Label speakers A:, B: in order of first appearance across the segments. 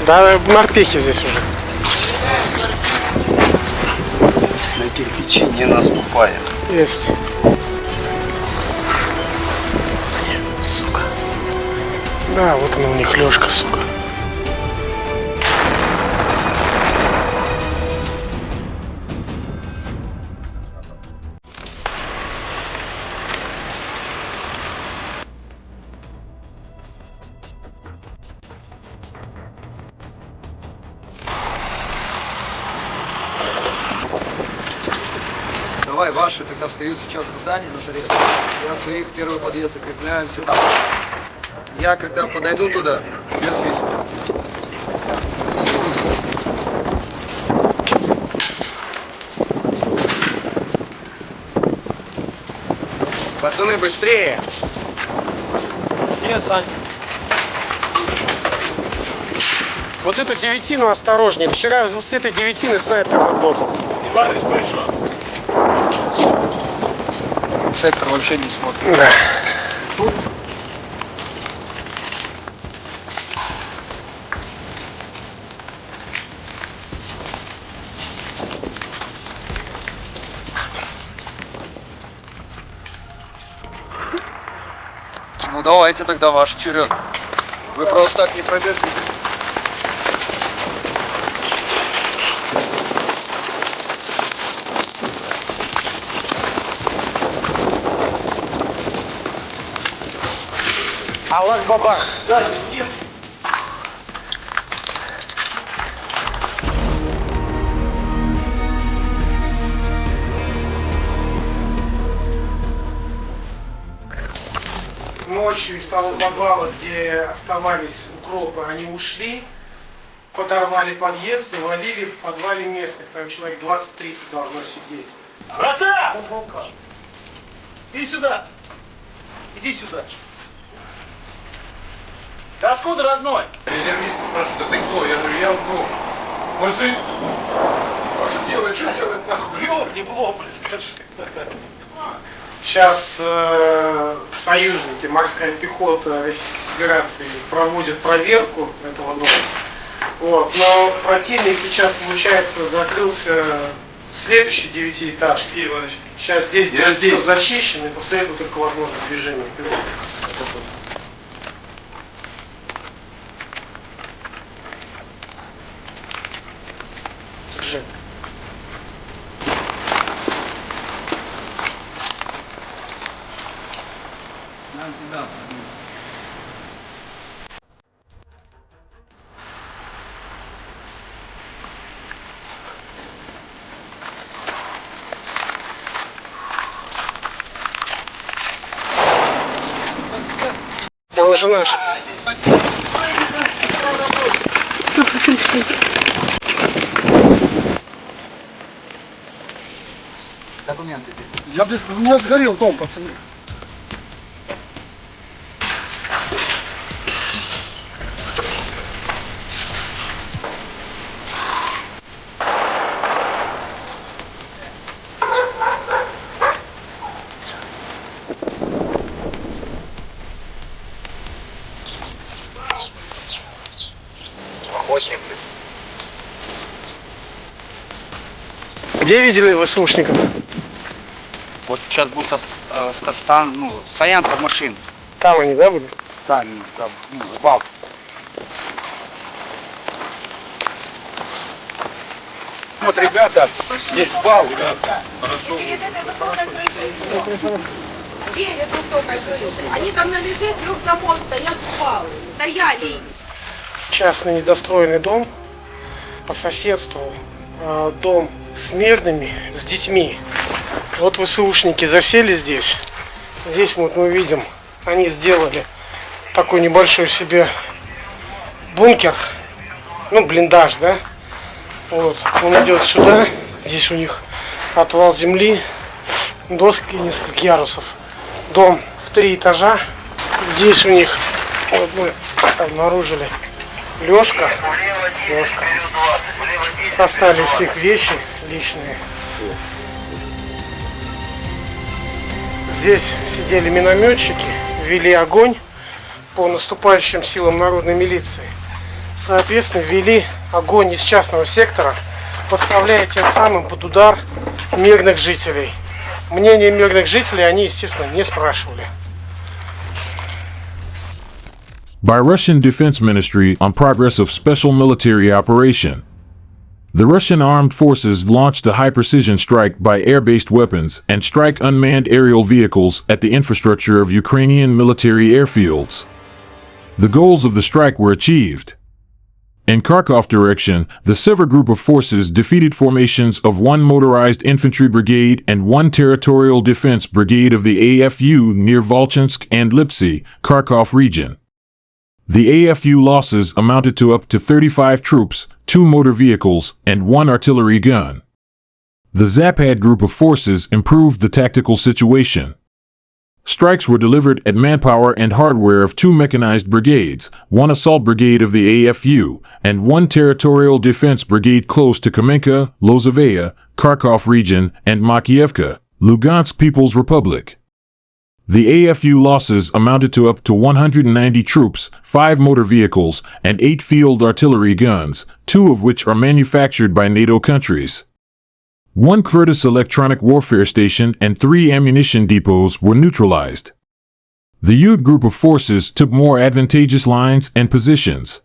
A: Да, морпехи здесь уже.
B: На кирпичи не наступает.
A: Есть. Сука. Да, вот она у них лёжка, сука.
B: Давай, ваши тогда встают сейчас в здании на заре. Я своих первый подъезд закрепляю, все там. Я когда подойду туда, я свистну.
A: Пацаны, быстрее!
B: Нет, Сань.
A: Вот эту девятину осторожнее. Вчера с этой девятины снайпер работал.
B: Иванович пришел. Сектор вообще не смотрит.
A: Да.
B: Ну давайте тогда ваш черед. Вы просто так не пробежите.
A: Аллах бабах. Ночью из того подвала, где оставались укропы, они ушли, подорвали подъезд, завалили в подвале местных. Там человек 20-30 должно сидеть.
C: Братан! Иди сюда! Иди сюда! Ты откуда, родной?
B: Резервист спрашивает, а ты кто? Я говорю, я укроп. Он стоит. А что делает? Что делает? Нахуй?
C: Ёбни в лоб, скажи.
A: Сейчас союзники, морская пехота Российской Федерации проводят проверку этого дома. Вот. Но противник сейчас, получается, закрылся в следующий 9-этажке. Сейчас здесь будет все зачищено, и после этого только возможно движение вперед. Держи. Он же наш.
B: Документы.
D: У меня сгорел дом, пацаны.
B: Охотник.
A: Где видели ВСУшников?
E: Вот сейчас будто стоянка машин.
A: Там они, да, были?
E: Там, баб.
B: Вот, ребята, есть бал. Хорошо.
F: Они там на лице 3 домов стоят в балу. Стояли.
A: Частный недостроенный дом по соседству. Дом с мирными, с детьми. Вот ВСУшники засели здесь. Здесь вот мы видим, они сделали такой небольшой себе бункер. Ну, блиндаж, да? Вот, он идет сюда. Здесь у них отвал земли, доски, несколько ярусов. Дом в 3 этажа. Здесь у них, вот мы обнаружили, лёжка. Остались их вещи личные. Здесь сидели минометчики, вели огонь по наступающим силам народной милиции. соответственно, вели огонь из частного сектора, подставляя тем самым под удар мирных жителей. Мнение мирных жителей они, естественно, не спрашивали.
G: By Russian Defense Ministry on progress of special military operation. The Russian armed forces launched a high-precision strike by air-based weapons and strike unmanned aerial vehicles at the infrastructure of Ukrainian military airfields. The goals of the strike were achieved. In Kharkov direction, the Sever group of forces defeated formations of one motorized infantry brigade and one territorial defense brigade of the AFU near Volchansk and Lipsy, Kharkov region. The AFU losses amounted to up to 35 troops, 2 motor vehicles, and 1 artillery gun. The Zapad group of forces improved the tactical situation. Strikes were delivered at manpower and hardware of 2 mechanized brigades, 1 assault brigade of the AFU, and 1 territorial defense brigade close to Kamenka, Lozovaya, Kharkov region, and Makievka, Lugansk People's Republic. The AFU losses amounted to up to 190 troops, 5 motor vehicles, and 8 field artillery guns, 2 of which are manufactured by NATO countries. 1 Kurtis electronic warfare station and 3 ammunition depots were neutralized. The Yud group of forces took more advantageous lines and positions.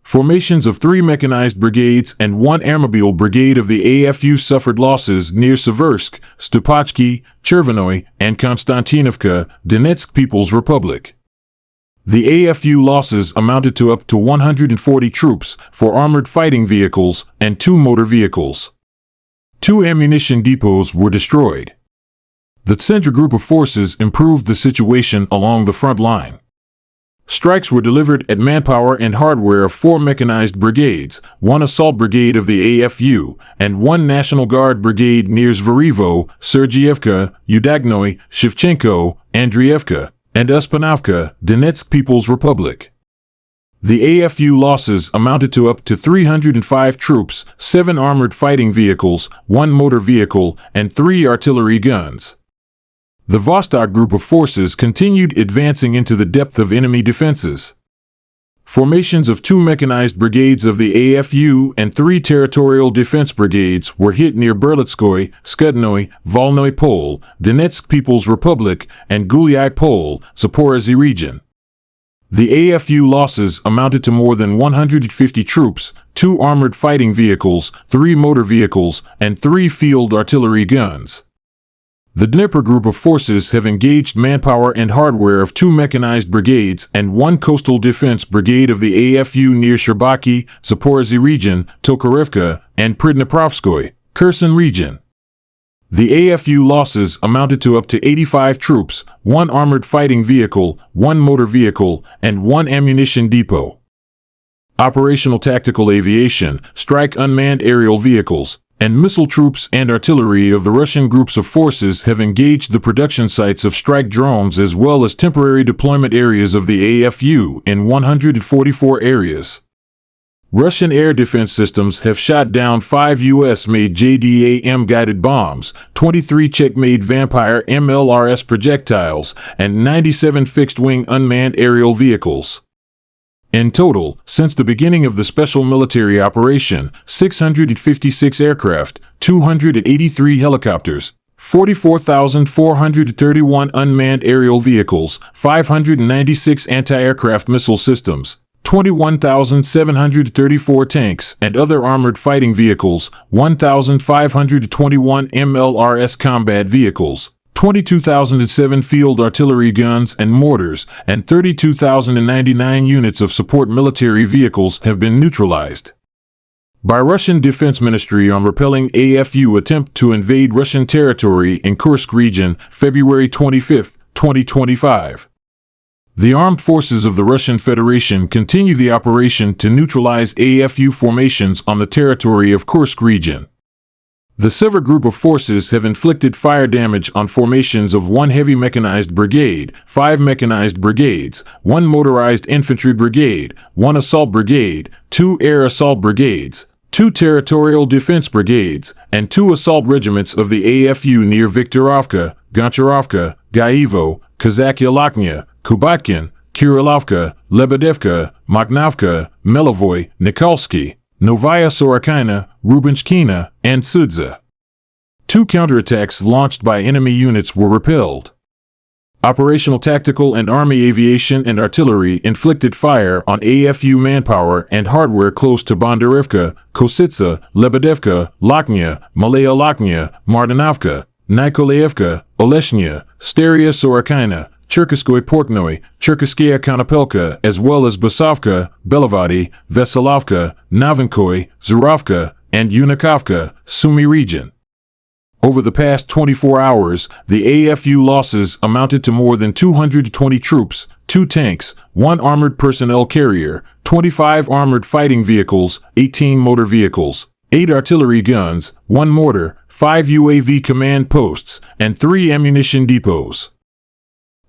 G: Formations of 3 mechanized brigades and 1 airmobile brigade of the AFU suffered losses near Seversk, Stupachki, Chervonoy, and Konstantinovka, Donetsk People's Republic. The AFU losses amounted to up to 140 troops, 4 armored fighting vehicles, and 2 motor vehicles. 2 ammunition depots were destroyed. The Tsendra group of forces improved the situation along the front line. Strikes were delivered at manpower and hardware of 4 mechanized brigades, 1 assault brigade of the AFU, and 1 National Guard brigade near Zvarivo, Sergievka, Udagnoy, Shevchenko, Andrievka, and Uspanovka, Donetsk People's Republic. The AFU losses amounted to up to 305 troops, 7 armored fighting vehicles, 1 motor vehicle, and 3 artillery guns. The Vostok group of forces continued advancing into the depth of enemy defenses. Formations of 2 mechanized brigades of the AFU and 3 territorial defense brigades were hit near Berlitskoy, Skudnoy, Volnoy Pol, Donetsk People's Republic, and Gulyai Pol, Zaporozhye region. The AFU losses amounted to more than 150 troops, 2 armored fighting vehicles, 3 motor vehicles, and 3 field artillery guns. The Dnipro group of forces have engaged manpower and hardware of 2 mechanized brigades and 1 coastal defense brigade of the AFU near Sherbaki, Zaporozhye region, Tokarevka, and Pridniprovskoy, Kherson region. The AFU losses amounted to up to 85 troops, 1 armored fighting vehicle, 1 motor vehicle, and 1 ammunition depot. Operational tactical aviation, strike unmanned aerial vehicles, and missile troops and artillery of the Russian groups of forces have engaged the production sites of strike drones as well as temporary deployment areas of the AFU in 144 areas. Russian air defense systems have shot down 5 U.S.-made JDAM-guided bombs, 23 Czech-made Vampire MLRS projectiles, and 97 fixed-wing unmanned aerial vehicles. In total, since the beginning of the special military operation, 656 aircraft, 283 helicopters, 44,431 unmanned aerial vehicles, 596 anti-aircraft missile systems, 21,734 tanks and other armored fighting vehicles, 1,521 MLRS combat vehicles, 22,007 field artillery guns and mortars, and 32,099 units of support military vehicles have been neutralized. By Russian Defense Ministry on repelling AFU attempt to invade Russian territory in Kursk region, February 25, 2025. The armed forces of the Russian Federation continue the operation to neutralize AFU formations on the territory of Kursk region. The Sever group of forces have inflicted fire damage on formations of 1 heavy mechanized brigade, 5 mechanized brigades, 1 motorized infantry brigade, 1 assault brigade, 2 air assault brigades, 2 territorial defense brigades, and 2 assault regiments of the AFU near Viktorovka, Goncharovka, Gaivo, Kazakh Yalaknya, Kubatkin, Kurilovka, Lebedevka, Magnavka, Milovoy, Nikolsky, Novaya Sorokina, Rubinshkina, and Sudza. 2 counterattacks launched by enemy units were repelled. Operational tactical and Army aviation and artillery inflicted fire on AFU manpower and hardware close to Bondarivka, Kositsa, Lebedevka, Lochnia, Malaya Lochnia, Martinovka, Nikolaevka, Oleshnya, Steria Sorokina, Cherkaskoy Portnoy, Cherkaskaya Konopelka, as well as Basovka, Belovody, Veselovka, Novinkoy, Zurovka, and Unikovka, Sumy region. Over the past 24 hours, the AFU losses amounted to more than 220 troops, 2 tanks, 1 armored personnel carrier, 25 armored fighting vehicles, 18 motor vehicles, 8 artillery guns, 1 mortar, 5 UAV command posts, and 3 ammunition depots.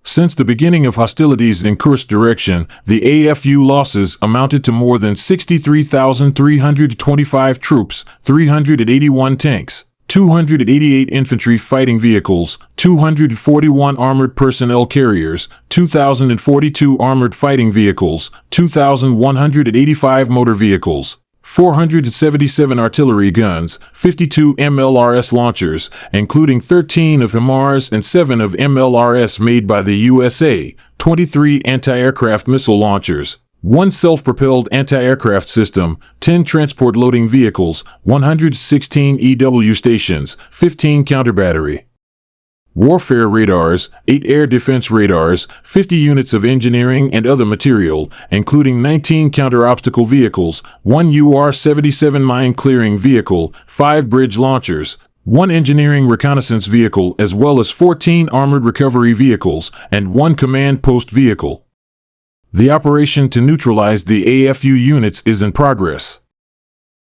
G: Since the beginning of hostilities in Kursk direction, the AFU losses amounted to more than 63,325 troops, 381 tanks, 288 infantry fighting vehicles, 241 armored personnel carriers, 2,042 armored fighting vehicles, 2,185 motor vehicles, 477 artillery guns, 52 MLRS launchers, including 13 of HIMARS and 7 of MLRS made by the USA, 23 anti-aircraft missile launchers, 1 self-propelled anti-aircraft system, 10 transport loading vehicles, 116 EW stations, 15 counter-battery warfare radars, 8 air defense radars, 50 units of engineering and other material, including 19 counter-obstacle vehicles, 1 UR-77 mine-clearing vehicle, 5 bridge launchers, 1 engineering reconnaissance vehicle, as well as 14 armored recovery vehicles, and 1 command post vehicle. The operation to neutralize the AFU units is in progress.